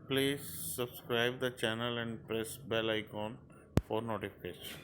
Please subscribe the channel and press bell icon for notification.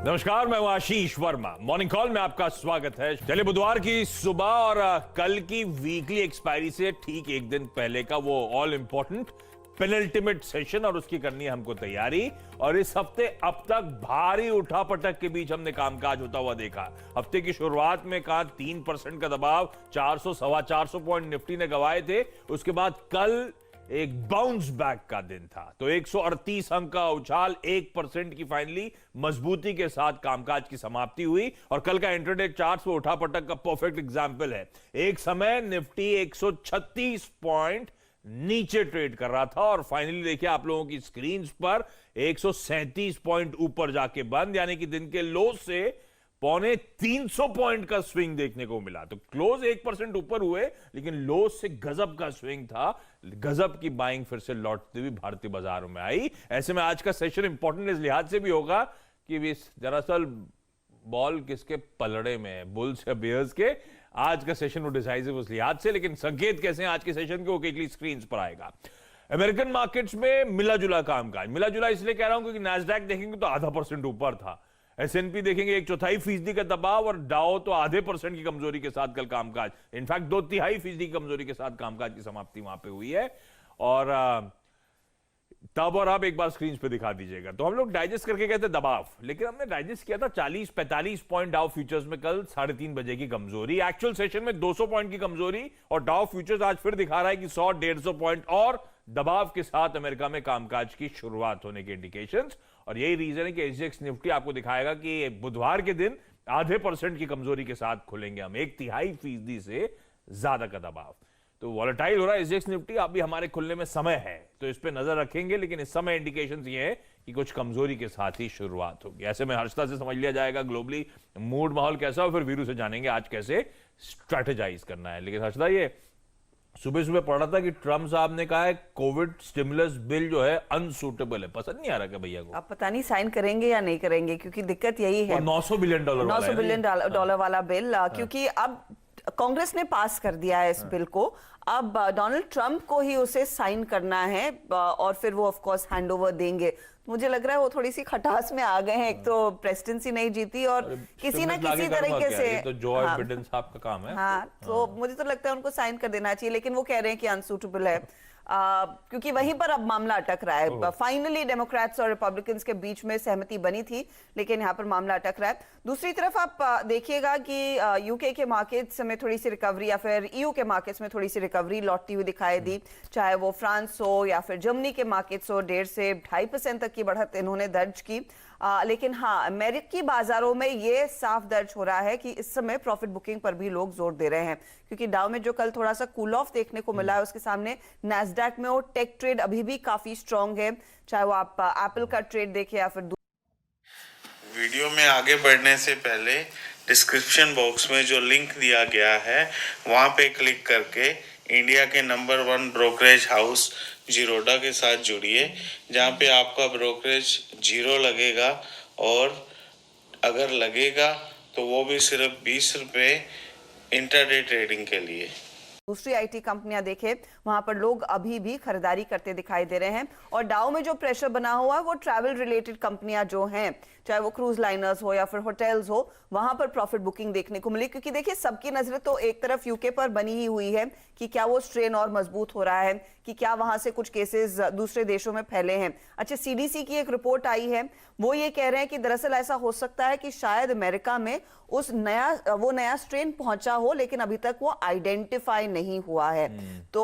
नमस्कार, मैं हूं आशीष Verma. Morning call में आपका स्वागत है। चलिए, बुधवार की सुबह और कल की वीकली एक्सपायरी से ठीक एक दिन पहले का वो ऑल इंपॉर्टेंट पेनल्टिमेट सेशन और उसकी करनी है हमको तैयारी। और इस हफ्ते अब तक भारी उठापटक के बीच हमने कामकाज होता हुआ देखा। हफ्ते की शुरुआत में कहा 3% का दबाव, 400 सवा 400 पॉइंट निफ्टी ने गंवाए थे। उसके बाद कल एक बाउंस बैक का दिन था, तो 138 अंक का उछाल, 1% की फाइनली मजबूती के साथ कामकाज की समाप्ति हुई। और कल का इंट्राडे चार्ट्स में उठापटक का परफेक्ट एग्जांपल है। एक समय निफ्टी 136 पॉइंट नीचे ट्रेड कर रहा था और फाइनली देखिए आप लोगों की स्क्रीन पर 137 पॉइंट ऊपर जाके बंद, यानी कि दिन के लो से 250 पॉइंट का स्विंग देखने को मिला। तो क्लोज 1% ऊपर हुए, लेकिन लो से गजब का स्विंग था। गजब की बाइंग फिर से लौटती हुई भारतीय बाजारों में आई। ऐसे में आज का सेशन इंपॉर्टेंट इस लिहाज से भी होगा कि दरअसल बॉल किसके पलड़े में है, बुल्स या बियर्स के। आज का सेशन वो डिसाइसिव उस लिहाज से, लेकिन संकेत कैसे हैं आज के सेशन के, वो क्विकली स्क्रीन पर आएगा। अमेरिकन मार्केट्स में मिला जुला कामकाज। मिला जुला इसलिए कह रहा हूं क्योंकि नैस्डैक देखेंगे तो 0.5% ऊपर था, S&P देखेंगे 1/4% का दबाव, और डाउ तो 0.5% की कमजोरी के साथ कल कामकाज, इनफैक्ट 2/3% की कमजोरी के साथ कामकाज की समाप्ति वहां पे हुई है। और तब और अब एक बार स्क्रीन पे दिखा दीजिएगा। तो हम लोग डाइजेस्ट करके कहते दबाव, लेकिन हमने डाइजेस्ट किया था 40-45 पॉइंट डाउ फ्यूचर्स में कल 3:30 बजे की कमजोरी। एक्चुअल सेशन में 200 पॉइंट की कमजोरी, और डाउ फ्यूचर्स आज फिर दिखा रहा है कि 100-150 पॉइंट और दबाव के साथ अमेरिका में कामकाज की शुरुआत होने के इंडिकेशंस। और यही रीजन है कि एसजीएक्स निफ्टी आपको दिखाएगा कि बुधवार के दिन 0.5% की कमजोरी के साथ खुलेंगे हम, 1/3% से ज्यादा का दबाव। तो वॉलेटाइल हो रहा है एसजीएक्स निफ्टी। अभी हमारे खुलने में समय है तो इस पे नजर रखेंगे, लेकिन इस समय इंडिकेशंस ये है कि कुछ कमजोरी के साथ ही शुरुआत होगी। ऐसे में हर्षता से समझ लिया जाएगा ग्लोबली मूड माहौल कैसा हो, फिर वीरू से जानेंगे आज कैसे स्ट्रेटेजाइज करना है। लेकिन हर्षता, ये सुबह सुबह पढ़ा था कि ट्रम्प साहब ने कहा है कोविड स्टिमुलस बिल जो है अनसूटेबल है। पसंद नहीं आ रहा क्या भैया को? अब पता नहीं साइन करेंगे या नहीं करेंगे, क्योंकि दिक्कत यही है। $900 बिलियन 900 बिलियन डॉलर वाला बिल, क्योंकि अब कांग्रेस ने पास कर दिया है इस बिल को। अब डोनाल्ड ट्रंप को ही उसे साइन करना है और फिर वो ऑफ कोर्स हैंडओवर देंगे। मुझे लग रहा है वो थोड़ी सी खटास में आ गए हैं। एक तो प्रेसिडेंसी नहीं जीती और किसी ना किसी तरीके से तो जो बाइडेन साहब का काम है। हाँ, तो मुझे तो लगता है उनको साइन कर देना चाहिए, लेकिन वो कह रहे हैं कि अनसूटेबल है क्योंकि वहीं पर अब मामला अटक रहा है। फाइनली डेमोक्रेट्स और रिपब्लिकन्स के बीच में सहमति बनी थी, लेकिन यहाँ पर मामला अटक रहा है। दूसरी तरफ आप देखिएगा कि यूके के मार्केट्स में थोड़ी सी रिकवरी, या फिर ईयू के मार्केट्स में थोड़ी सी रिकवरी लौटती हुई दिखाई दी। चाहे वो फ्रांस हो या फिर जर्मनी के मार्केट्स हो, 1.5 से 2.5% तक की बढ़त इन्होंने दर्ज की। लेकिन हाँ, अमेरिकी बाजारों में ये साफ दर्ज हो रहा है कि इस समय प्रॉफिट बुकिंग पर भी लोग जोर दे रहे हैं, क्योंकि डाउ में जो कल थोड़ा सा कूल ऑफ देखने को मिला है, उसके सामने नैस्डैक में वो टेक ट्रेड अभी भी काफी स्ट्रांग है। चाहे वो आप एप्पल का ट्रेड देखें या फिर वीडियो में आगे बढ़ने से पहले डिस्क्रिप्शन बॉक्स में जो लिंक दिया गया है वहां पे क्लिक करके इंडिया के नंबर 1 ब्रोकरेज हाउस जीरोडा के साथ जुड़िए, जहां पे आपका ब्रोकरेज 0 लगेगा, और अगर लगेगा तो वो भी सिर्फ 20 रुपये इंट्राडे ट्रेडिंग के लिए। दूसरी आईटी कंपनियां देखें, वहां पर लोग अभी भी खरीदारी करते दिखाई दे रहे हैं। और डाउ में जो प्रेशर बना हुआ है वो ट्रैवल रिलेटेड कंपनियां जो हैं, चाहे वो क्रूज लाइनर्स हो या फिर होटल्स हो, वहां पर प्रॉफिट बुकिंग देखने को मिली। क्योंकि देखिए, सबकी नजर तो एक तरफ यूके पर बनी ही हुई है कि क्या वो स्ट्रेन और मजबूत हो रहा है, कि क्या वहां से कुछ केसेस दूसरे देशों में फैले हैं। अच्छा, सीडीसी की एक रिपोर्ट आई है, वो ये कह रहे हैं कि दरअसल ऐसा हो सकता है कि शायद अमेरिका में वो नया स्ट्रेन पहुंचा हो, लेकिन अभी तक वो आइडेंटिफाई नहीं हुआ है। तो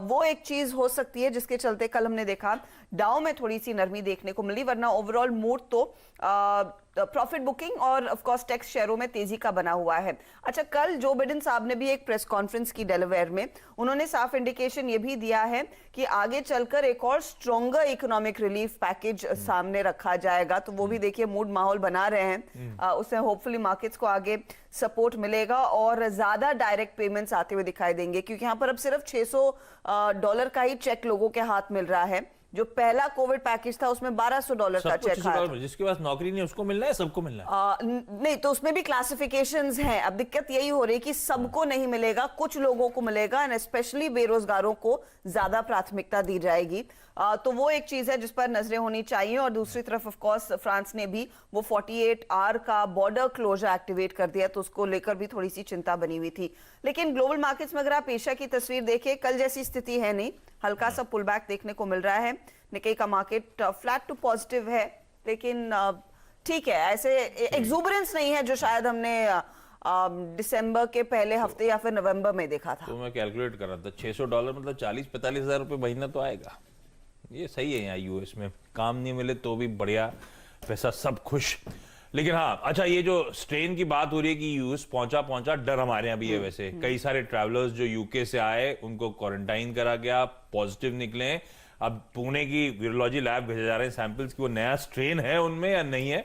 वो एक चीज हो सकती है जिसके चलते कल हमने देखा डाउ में थोड़ी सी नरमी देखने को मिली, वरना ओवरऑल मूड तो प्रॉफिट बुकिंग और ऑफ कोर्स टैक्स शेयरों में तेजी का बना हुआ है। अच्छा, कल जो बिडेन साहब ने भी एक प्रेस कॉन्फ्रेंस की डेलावेयर में, उन्होंने साफ इंडिकेशन ये भी दिया है कि आगे चलकर एक और स्ट्रॉन्गर इकोनॉमिक रिलीफ पैकेज सामने रखा जाएगा। तो वो भी देखिए मूड माहौल बना रहे हैं, उससे होपफुली मार्केट्स को आगे सपोर्ट मिलेगा और ज्यादा डायरेक्ट पेमेंट्स आते हुए दिखाई देंगे, क्योंकि यहाँ पर अब सिर्फ $600 का ही चेक लोगों के हाथ मिल रहा है। जो पहला कोविड पैकेज था उसमें $1200 का सब कुछ चेक आया था। जिसके पास नौकरी नहीं है उसको मिलना है, सबको मिलना है। नहीं, तो उसमें भी क्लासिफिकेशंस हैं। अब दिक्कत यही हो रही है कि सबको नहीं मिलेगा, कुछ लोगों को मिलेगा, एंड स्पेशली बेरोजगारों को ज्यादा प्राथमिकता दी जाएगी। तो वो एक चीज है जिस पर नजरें होनी चाहिए। और दूसरी तरफ ऑफ कोर्स फ्रांस ने भी वो 48 आवर का बॉर्डर क्लोजर एक्टिवेट कर दिया, तो उसको लेकर भी थोड़ी सी चिंता बनी हुई थी। लेकिन ग्लोबल मार्केट्स में अगर आप एशिया की तस्वीर देखें, कल जैसी स्थिति है नहीं, हल्का सा पुल बैक देखने को मिल रहा है। निक्केई का मार्केट फ्लैट टू पॉजिटिव है, लेकिन ठीक है, ऐसे एक्सूबरेंस नहीं है जो शायद हमने दिसंबर के पहले हफ्ते या फिर नवंबर में देखा था। तो मैं कैलकुलेट कर रहा था, $600 मतलब 40-45 हज़ार रुपये महीना तो आएगा। ये सही है। यहाँ यूएस में काम नहीं मिले तो भी बढ़िया, पैसा सब खुश। लेकिन हाँ, अच्छा, ये जो स्ट्रेन की बात हो रही है कि यूएस पहुंचा, डर हमारे यहाँ भी है। वैसे कई सारे ट्रैवलर्स जो यूके से आए उनको क्वारंटाइन करा गया, पॉजिटिव निकले। अब पुणे की वीरोलॉजी लैब भेजे जा रहे हैं सैंपल्स की वो नया स्ट्रेन है उनमें या नहीं है।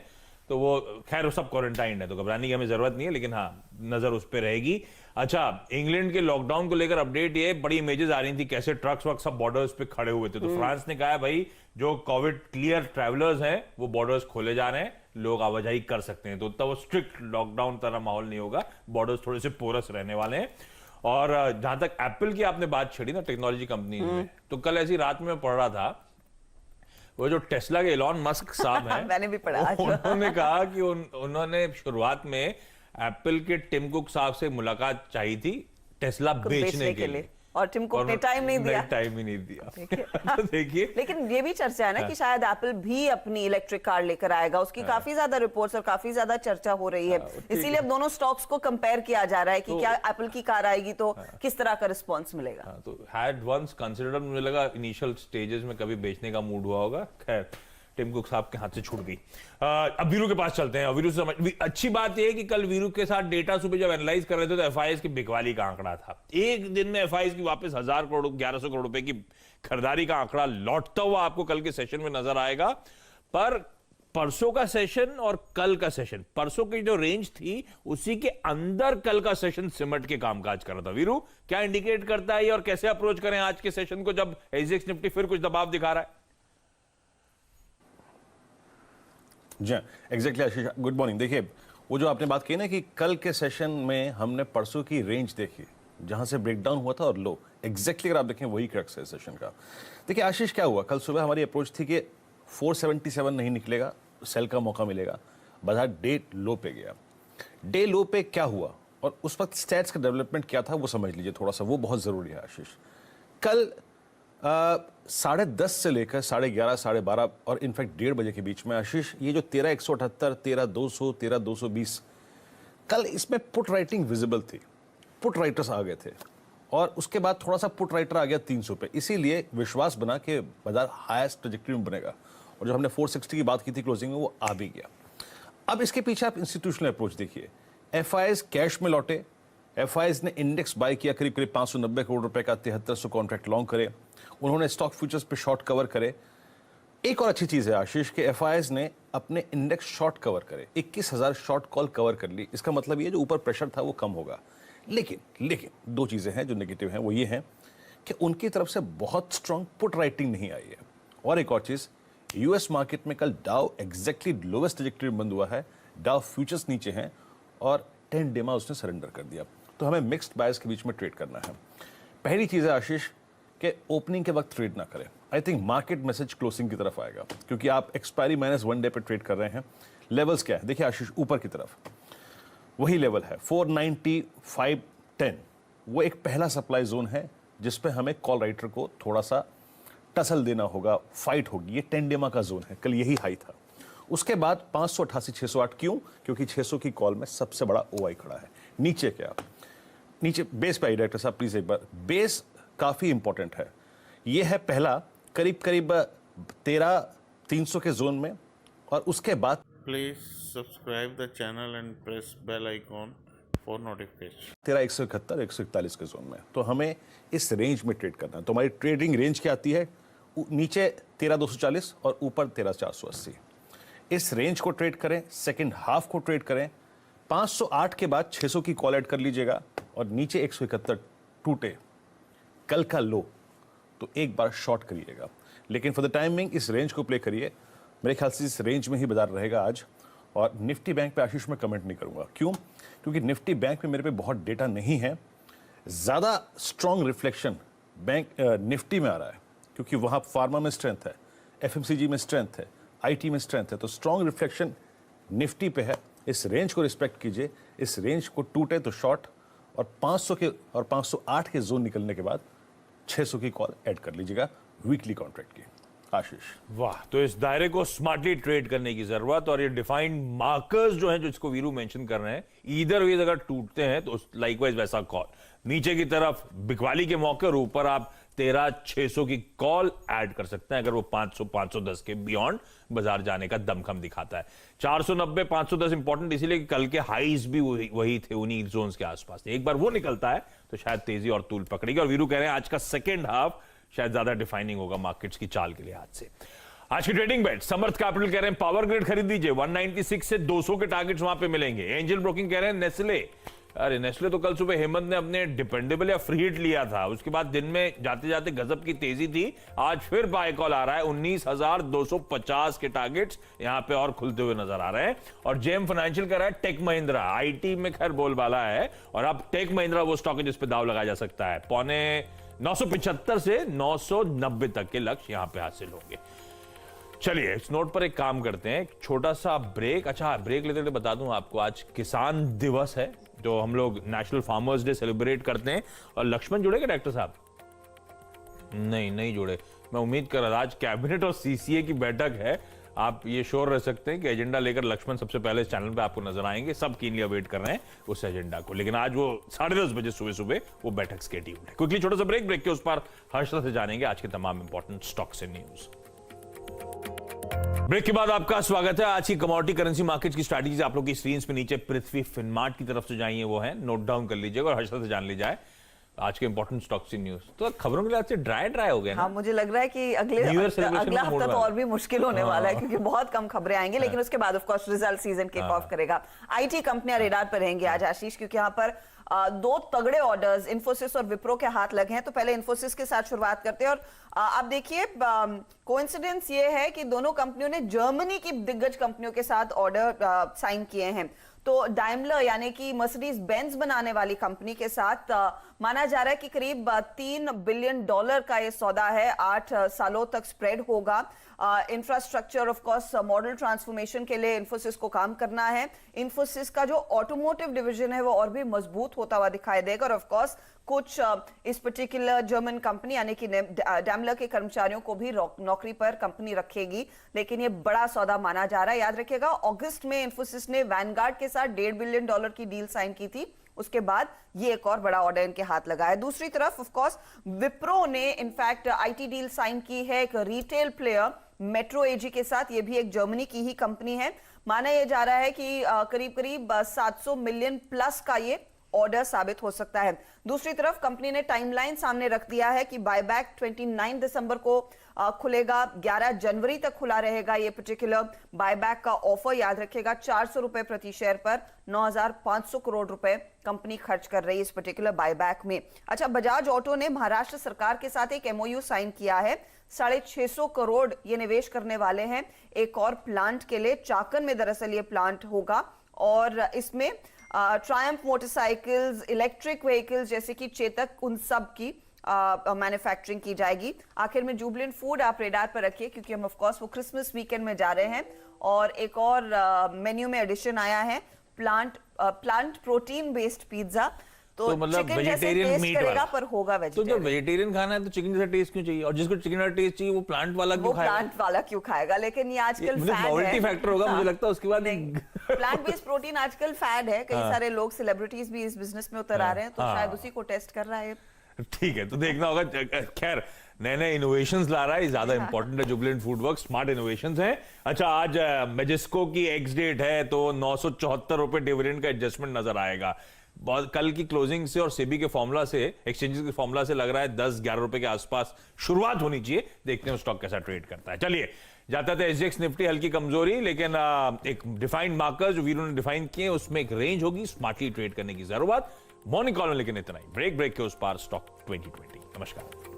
तो वो खैर वो सब क्वारंटाइन है, तो घबराने की हमें जरूरत नहीं है, लेकिन हाँ, नजर उस पर रहेगी। अच्छा, इंग्लैंड के लॉकडाउन को लेकर अपडेट, ये बड़ी इमेजेस आ रही थी कैसे ट्रक्स वक्स सब बॉर्डर्स पे खड़े हुए थे। तो फ्रांस ने कहा है भाई, जो कोविड क्लियर ट्रैवलर्स हैं वो बॉर्डर्स खोले जा रहे हैं, लोग आवाजाही कर सकते हैं। तो उतना वो स्ट्रिक्ट लॉकडाउन तरह माहौल नहीं होगा, बॉर्डर्स थोड़े से पोरस रहने वाले हैं। और जहां तक एप्पल की आपने बात छेड़ी ना, टेक्नोलॉजी कंपनी में, तो कल ऐसी रात में पढ़ रहा था, वो जो टेस्ला के एलॉन मस्क साहब हैं मैंने भी पढ़ा। उन्होंने कहा कि उन्होंने शुरुआत में एप्पल के टिम कुक साहब से मुलाकात चाहिए थी टेस्ला बेचने के लिए, और टिम कुक ने टाइम नहीं दिया। टाइम ही नहीं दिया। देखिए, लेकिन ये भी चर्चा है ना कि शायद एप्पल भी अपनी इलेक्ट्रिक कार लेकर आएगा, उसकी काफी ज्यादा रिपोर्ट्स और काफी ज्यादा चर्चा हो रही है। इसीलिए अब दोनों स्टॉक्स को कंपेयर किया जा रहा है कि क्या एप्पल की कार आएगी तो किस तरह का रिस्पॉन्स मिलेगा। तो हैड वंस कंसिडर्ड, मुझे लगा इनिशियल स्टेजेस में कभी बेचने का मूड हुआ होगा। खैर, टिम कुक साहब के हाथ से छूट गई। अब वीरू के पास चलते हैं। वीरू से अच्छी बात यह है कि कल वीरू के साथ डेटा सुबह जब एनालाइज कर रहे थे तो एफआईएस की बिकवाली का आंकड़ा था। एक दिन में एफआईएस की वापस 1000 करोड़ 1100 करोड़ रुपए की खरीदारी का आंकड़ा लौटता हुआ आपको कल के सेशन में नजर आएगा। पर परसों का सेशन और कल का सेशन, परसों की जो रेंज थी उसी के अंदर कल का सेशन सिमट के कामकाज कर रहा था। वीरू, क्या इंडिकेट करता है और कैसे अप्रोच करें आज के सेशन को जब एसजीएक्स निफ्टी फिर कुछ दबाव दिखा रहा है? जी एग्जैक्टली आशीष, गुड मॉर्निंग। देखिए, वो जो आपने बात की ना कि कल के सेशन में हमने परसों की रेंज देखी जहां से ब्रेकडाउन हुआ था और लो, एग्जैक्टली अगर आप देखें वही क्रक्स है सेशन का। देखिए आशीष, क्या हुआ कल सुबह हमारी अप्रोच थी कि 477 नहीं निकलेगा, सेल का मौका मिलेगा। बाजार डे लो पे गया। डे लो पे क्या हुआ और उस वक्त स्टैट्स का डेवलपमेंट क्या था वो समझ लीजिए थोड़ा सा, वो बहुत जरूरी है आशीष। कल 10:30 से लेकर 11:30, 12:30 और इनफैक्ट 1:30 बजे के बीच में आशीष, ये जो 13,178, 13,200, 13,220, कल इसमें पुट राइटिंग विजिबल थी, पुट राइटर्स आ गए थे और उसके बाद थोड़ा सा पुट राइटर आ गया 300 पे। इसीलिए विश्वास बना कि बाजार हाईएस्ट ट्रैजेक्टरी में बनेगा और जो हमने 460 की बात की थी क्लोजिंग में वो आ भी गया। अब इसके पीछे आप इंस्टीट्यूशनल अप्रोच देखिए। एफआईएस कैश में लौटे, एफआईएस ने इंडेक्स बाय किया करीब करीब 590 करोड़ रुपए का, 7300 कॉन्ट्रैक्ट लॉन्ग करे, उन्होंने स्टॉक फ्यूचर्स पे शॉर्ट कवर करे। एक और अच्छी चीज है आशीष के एफआईएस ने अपने इंडेक्स शॉर्ट कवर करे, 21,000 शॉर्ट कॉल कवर कर ली। इसका मतलब ये जो ऊपर प्रेशर था वो कम होगा। लेकिन दो चीजें हैं जो नेगेटिव हैं, वो ये हैं कि उनकी तरफ से बहुत स्ट्रांग पुट राइटिंग नहीं आई है। और एक और चीज, यूएस मार्केट में कल डाउ एग्जैक्टली लोवेस्ट ट्रैजेक्टरी में बंद हुआ है, डाउ फ्यूचर्स नीचे हैं और 10 डेमा उसने सरेंडर कर दिया। तो हमें मिक्स्ड बायस के बीच में ट्रेड करना है। पहली चीज है आशीष कि ओपनिंग के वक्त ट्रेड ना करें। I think market message closing की तरफ आएगा क्योंकि आप एक्सपायरी -1 डे पे ट्रेड कर रहे हैं। लेवल्स क्या है देखिए आशीष, ऊपर की तरफ वही लेवल है 495.10, वो एक पहला सप्लाई जोन है जिस पे हमें कॉल राइटर को थोड़ा सा टसल देना होगा, फाइट होगी। ये 10 डेमा का जोन है, कल यही हाई था। उसके बाद 588, 608, क्यों? क्योंकि 600 की कॉल में सबसे बड़ा ओआई खड़ा है। नीचे क्या, नीचे बेस पे आई डायरेक्टर साहब प्लीज एक बार, बेस काफी इंपॉर्टेंट है। ये है पहला करीब 13,300 के जोन में और उसके बाद Please subscribe the channel and press bell icon for notification. 13,171, 141 के जोन में। तो हमें इस रेंज में ट्रेड करना है। तो हमारी ट्रेडिंग रेंज क्या आती है? नीचे 13,240 और ऊपर 13,480। इस रेंज को ट्रेड करें, सेकंड हाफ को ट्रेड करें। 508 के बाद 600 की कॉल ऐड कर लीजिएगा और नीचे 171 टूटे, कल का लो तो एक बार शॉर्ट करिएगा, लेकिन फॉर द टाइमिंग इस रेंज को प्ले करिए। मेरे ख्याल से इस रेंज में ही बाजार रहेगा आज। और निफ्टी बैंक पे आशीष मैं कमेंट नहीं करूंगा। क्यों? क्योंकि निफ्टी बैंक में मेरे पे बहुत डेटा नहीं है। ज़्यादा स्ट्रॉन्ग रिफ्लेक्शन बैंक निफ्टी में आ रहा है, क्योंकि वहाँ फार्मा में स्ट्रेंथ है, एफएमसीजी में स्ट्रेंथ है, आईटी में स्ट्रेंथ है, तो स्ट्रॉन्ग रिफ्लेक्शन निफ्टी पे है। इस रेंज को रिस्पेक्ट कीजिए। इस रेंज को टूटे तो शॉर्ट, और 500 के और 508 के जोन निकलने के बाद 600 की कॉल ऐड कर लीजिएगा वीकली कॉन्ट्रैक्ट की। आशीष, वाह, तो इस दायरे को स्मार्टली ट्रेड करने की जरूरत, और ये डिफाइंड मार्कर्स जो हैं, जो इसको वीरू मेंशन कर रहे हैं, ईदर वे अगर टूटते हैं तो लाइकवाइज वैसा कॉल नीचे की तरफ बिकवाली के मौके और ऊपर आप 13,600 की कॉल ऐड कर सकते हैं अगर वो 500-510 के बियॉन्ड बाजार जाने का दमखम दिखाता है। 490-510 इंपॉर्टेंट इसीलिए कि कल के हाईज भी वही थे, उन्हीं जोन्स के आसपास थे। एक बार वो निकलता है तो शायद तेजी और तूल पकड़ेगी। और वीरू कह रहे हैं आज का सेकेंड हाफ शायद ज्यादा डिफाइनिंग होगा मार्केट्स की चाल के लिहाज से। आज की ट्रेडिंग बेट समर्थ कैपिटल कह रहे हैं पावर ग्रिड खरीद लीजिए, 196 से 200 के टारगेट्स वहां पे मिलेंगे। एंजल ब्रोकिंग कह रहे हैं नेस्ले, अरे नेस्ले तो कल सुबह हेमंत ने अपने डिपेंडेबल या फ्री हिट लिया था, उसके बाद दिन में जाते जाते गजब की तेजी थी। आज फिर बाय कॉल आ रहा है, 19,250 के टारगेट्स यहां पे और खुलते हुए नजर आ रहे हैं। और जेएम फाइनेंशियल कर रहा है टेक महिंद्रा, आईटी में खैर बोलबाला है, और अब टेक महिंद्रा वो स्टॉक है जिस पे दाव लगाया जा सकता है। 975 से 990 तक के लक्ष्य यहां पे हासिल होंगे। चलिए इस नोट पर एक काम करते हैं, एक छोटा सा ब्रेक। अच्छा, ब्रेक लेते लेते बता दूं आपको, आज किसान दिवस है, जो हम लोग नेशनल फार्मर्स डे सेलिब्रेट करते हैं। और लक्ष्मण जुड़ेगा डॉक्टर साहब? नहीं जुड़े। मैं उम्मीद कर रहा था, आज कैबिनेट और सीसीए की बैठक है। आप ये श्योर रह सकते हैं कि एजेंडा लेकर लक्ष्मण सबसे पहले इस चैनल पे आपको नजर आएंगे। सब कीनली अवेट कर रहे हैं उस एजेंडा को, लेकिन आज वो 10:30 बजे सुबह वो बैठक स्केड्यूल्ड है। क्विकली छोटा सा ब्रेक के उस पर हर्षद से जानेंगे आज के तमाम important stocks and news. Break के बाद आपका स्वागत है। आज की कमोडिटी करेंसी मार्केट की स्ट्रैटेजी आप लोग की स्क्रीन पे नीचे पृथ्वी फिनमार्ट की तरफ से जाइए, वो है, नोट डाउन कर लीजिएगा और हर्षद से जान ली जाए आज के इंपॉर्टेंट स्टॉक्स इन न्यूज। तो खबरों के लिहाज से ड्राई हो गया ना? हाँ, मुझे लग रहा है कि अगला हफ्ता तो और भी मुश्किल होने वाला है, क्योंकि बहुत कम खबरें आएंगी। लेकिन उसके बाद of course result season kick off करेगा। आईटी कंपनियां रेडार पर रहेंगी आज आशीष, क्योंकि यहाँ पर दो तगड़े ऑर्डर्स इन्फोसिस और विप्रो के हाथ लगे हैं। तो पहले इन्फोसिस के साथ शुरुआत करते हैं। और आप देखिए, कोइंसिडेंस ये है कि दोनों कंपनियों ने जर्मनी की दिग्गज कंपनियों के साथ ऑर्डर साइन किए हैं। तो डाइमलर यानी कि मर्सिडीज बेंज बनाने वाली कंपनी के साथ माना जा रहा है कि करीब $3 बिलियन का ये सौदा है, 8 सालों तक स्प्रेड होगा। Infrastructure of course model transformation के लिए इन्फोसिस को काम करना है। इन्फोसिस का जो ऑटोमोटिव डिवीजन है वो और भी मजबूत होता हुआ दिखाई देगा। और ऑफ कोर्स कुछ इस पर्टिकुलर जर्मन कंपनी यानी कि डैमलर के कर्मचारियों को भी नौकरी पर कंपनी रखेगी। लेकिन ये बड़ा सौदा माना जा रहा है। याद रखिएगा, अगस्त में इन्फोसिस ने वैनगार्ड के साथ $1.5 बिलियन की डील साइन की थी। उसके बाद ये एक और बड़ा ऑर्डर इनके हाथ लगा है। दूसरी तरफ ऑफ कोर्स विप्रो ने इनफैक्ट आईटी डील साइन की है एक रिटेल प्लेयर मेट्रो एजी के साथ। ये भी एक जर्मनी की ही कंपनी है। माना यह जा रहा है कि करीब 700 मिलियन प्लस का ये ऑर्डर साबित हो सकता है। दूसरी तरफ कंपनी ने टाइमलाइन सामने रख दिया है कि बायबैक 29 दिसंबर को खुलेगा, 11 जनवरी तक खुला रहेगा ये पर्टिकुलर बायबैक का ऑफर। याद रखिएगा, 400 रुपए प्रति शेयर पर 9,500 करोड़ रुपए कंपनी खर्च कर रही है इस पर्टिकुलर बायबैक में। अच्छा, बजाज ऑटो ने महाराष्ट्र सरकार के साथ एक एमओयू साइन किया है। 650 करोड़ ये निवेश करने वाले हैं एक और प्लांट के लिए। चाकन में दरअसल ये प्लांट होगा और इसमें ट्रायम्फ मोटरसाइकिल्स, इलेक्ट्रिक व्हीकल्स जैसे कि चेतक, उन सब की मैन्युफैक्चरिंग की जाएगी। आखिर में जुबलेंट फूड आप रेडार पर रखिए, क्योंकि हम ऑफ कोर्स वो क्रिसमस वीकेंड में जा रहे हैं और एक और मेन्यू में एडिशन आया है, प्लांट प्रोटीन बेस्ड पिज्जा। तो मतलब वेजिटेरियन मीट वाला, पर होगा वेजिटेरियन। तो जब वेजिटेरियन खाना है तो चिकन जैसा टेस्ट क्यों चाहिए? और जिसको चिकन का टेस्ट चाहिए वो प्लांट वाला क्यों खाएगा? प्लांट वाला क्यों खाएगा? लेकिन ये आजकल फैड है। नॉवेल्टी फैक्टर होगा मुझे लगता है उसके बाद। प्लांट बेस्ड प्रोटीन आजकल फैड है। कई सारे लोग, सेलिब्रिटीज भी इस बिजनेस में उतर आ रहे हैं, तो शायद उसी को टेस्ट कर रहा है। ठीक है, तो देखना होगा। खैर, नए इनोवेशंस ला रहा है, ज्यादा इंपॉर्टेंट है Jubilant food work, smart innovations हैं। अच्छा, आज मेजिस्को की एक्स डेट है, तो 974 रुपए डिविडेंड का एडजस्टमेंट नजर आएगा। कल की क्लोजिंग से और सेबी के फॉर्मूला से, एक्सचेंजेस के फॉर्मूला से लग रहा है 10-11 रुपए के आसपास शुरुआत होनी चाहिए। देखते हैं स्टॉक कैसा ट्रेड करता है। चलिए, जाता था एसजीएक्स निफ्टी हल्की कमजोरी, लेकिन एक डिफाइंड मार्कर जो वीरू ने डिफाइन किए उसमें एक रेंज होगी, स्मार्टली ट्रेड करने की जरूरत। मॉर्निंग कॉल में लेकिन इतना ही। ब्रेक के उस पार स्टॉक 2020। नमस्कार।